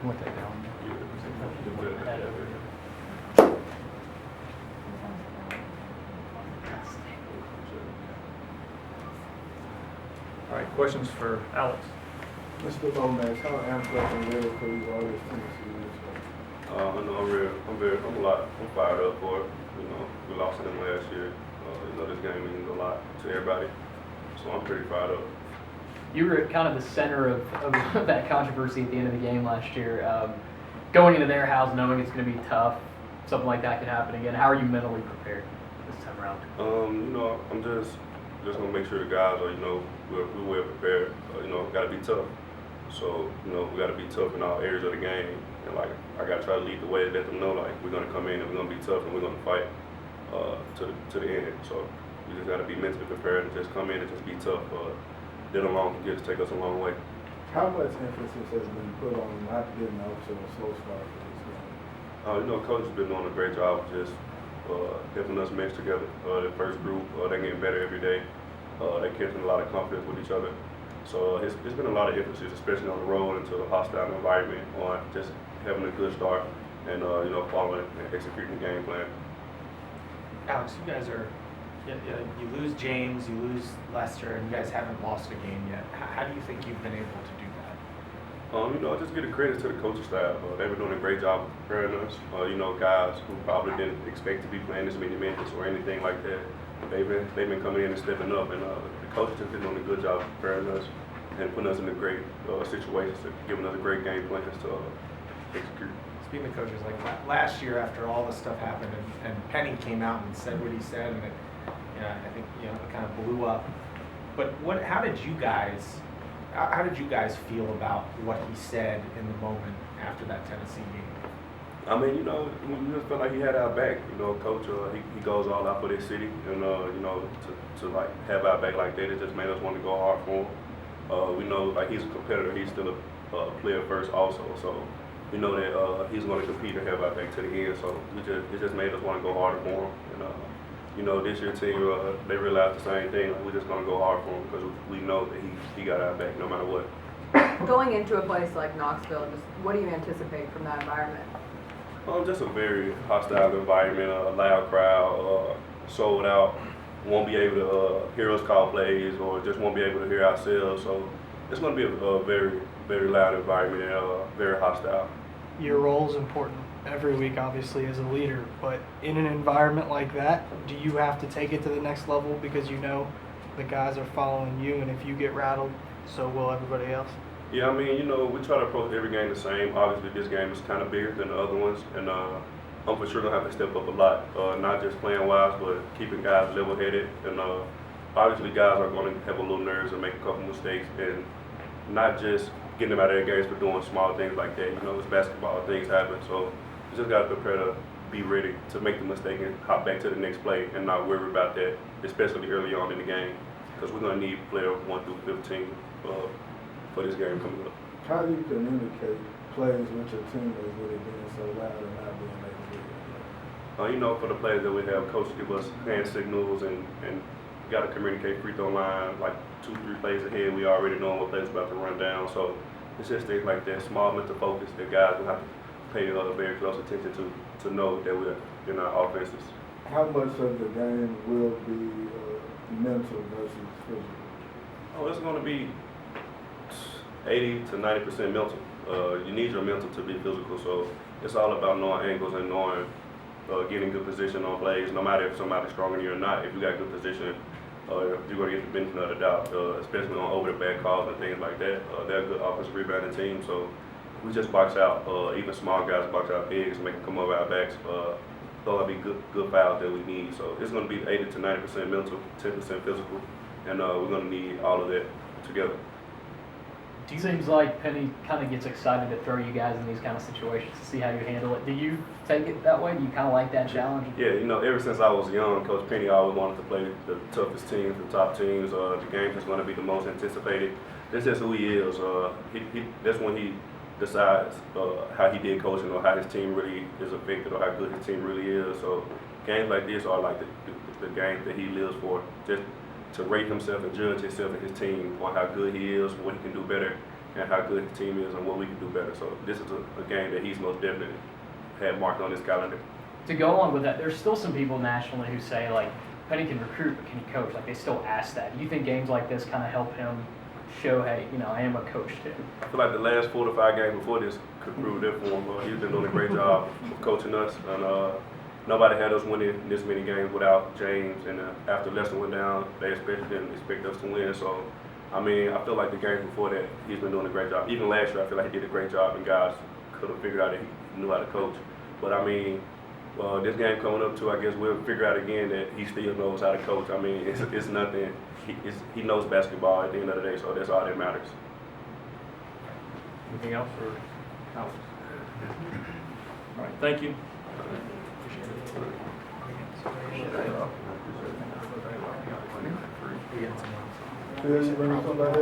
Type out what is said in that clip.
We'll take that one. All right, questions for Alex? Mr. Lomax, how amped up and ready for you all this Tennessee is? I'm fired up for it. You know, we lost to them last year. You know, this game means a lot to everybody. So I'm pretty fired up. You were kind of the center of that controversy at the end of the game last year. Going into their house, knowing it's going to be tough, something like that could happen again. How are you mentally prepared this time around? You know, I'm just gonna make sure the guys are, you know, we're well prepared. You know, got to be tough. So, you know, we got to be tough in all areas of the game. And like, I got to try to lead the way, let them know like we're gonna come in and we're gonna be tough and we're gonna fight to the end. So we just got to be mentally prepared and just come in and just be tough. That alone can just take us a long way. How much emphasis has been put on not getting out to a slow start for this game? You know, coach has been doing a great job of just helping us mesh together. The first group, they're getting better every day. They're catching a lot of confidence with each other. So it's been a lot of emphasis, especially on the road into a hostile environment, on just having a good start and you know, following and executing the game plan. Alex, you guys are, you lose James, you lose Lester, and you guys haven't lost a game yet. How do you think you've been able to do that? You know, just give a credit to the coaching staff. They've been doing a great job of preparing us. You know, guys who probably didn't expect to be playing this many minutes or anything like that. They've been coming in and stepping up, and the coaches have been doing a good job of preparing us and putting us in a great situations, giving us a great game plan to execute. Speaking of coaches, like last year after all this stuff happened and Penny came out and said what he said, and it, I think it kind of blew up. But how did you guys feel about what he said in the moment after that Tennessee game? I mean, you know, we just felt like he had our back. You know, coach, he goes all out for this city, and you know, to like have our back like that, it just made us want to go hard for him. We know like he's a competitor, he's still a player first also, so we know that he's going to compete and have our back to the end. So it just made us want to go harder for him. And you know, this year's team, they realized the same thing. Like, we're just going to go hard for him because we know that he got our back no matter what. Going into a place like Knoxville, just what do you anticipate from that environment? Just a very hostile environment, a loud crowd, sold out, won't be able to hear us call plays or just won't be able to hear ourselves. So it's going to be a very, very loud environment and very hostile. Your role is important every week, obviously, as a leader, but in an environment like that, do you have to take it to the next level because you know the guys are following you, and if you get rattled, so will everybody else? Yeah, I mean, you know, we try to approach every game the same. Obviously, this game is kind of bigger than the other ones, and I'm for sure going to have to step up a lot, not just playing wise, but keeping guys level-headed. And obviously, guys are going to have a little nerves and make a couple mistakes, and not just getting them out of their games for doing small things like that. You know, it's basketball, things happen, so you just got to prepare to be ready to make the mistake and hop back to the next play and not worry about that, especially early on in the game, because we're going to need player 1 through 15 for this game coming up. How do you communicate plays with your teammates with it being so loud and not being able to do it? You know, for the players that we have, coaches give us hand signals and got to communicate free throw line like 2-3 plays ahead. We already know what plays about to run down. So it's just things like that, small mental focus that guys will have to pay very close attention to know that we're in our offenses. How much of the game will be mental versus physical? Oh, it's going to be 80 to 90% mental. You need your mental to be physical, so it's all about knowing angles and knowing getting good position on plays. No matter if somebody's stronger than you or not, if you got good position, you're going to get the benefit of the doubt, especially on over-the-back calls and things like that. They're a good offensive rebounding team, so we just box out. Even small guys box out bigs and make them come over our backs. Those will be good fouls that we need. So it's going to be 80 to 90% mental, 10% physical, and we're going to need all of that together. It seems like Penny kind of gets excited to throw you guys in these kind of situations to see how you handle it. Do you take it that way? Do you kind of like that challenge? Yeah, you know, ever since I was young, Coach Penny always wanted to play the toughest teams, the top teams. The games that's going to be the most anticipated. That's just who he is. That's when he decides how he did coaching or how his team really is affected or how good his team really is. So games like this are like the games that he lives for. Just to rate himself and judge himself and his team on how good he is, what he can do better, and how good his team is and what we can do better. So this is a game that he's most definitely had marked on his calendar. To go along with that, there's still some people nationally who say, like, Penny can recruit, but can he coach? Like, they still ask that. Do you think games like this kind of help him show, hey, you know, I am a coach too? I feel like the last 4 to 5 games before this could prove that for him. He's been doing a great job of coaching us, and nobody had us winning this many games without James. And after Lester went down, they didn't expect us to win. So, I mean, I feel like the games before that, he's been doing a great job. Even last year, I feel like he did a great job, and guys could have figured out that he knew how to coach. But I mean, this game coming up too, I guess we'll figure out again that he still knows how to coach. I mean, it's nothing. He knows basketball at the end of the day, so that's all that matters. Anything else for Alex? All right, thank you. Phil, you bring somebody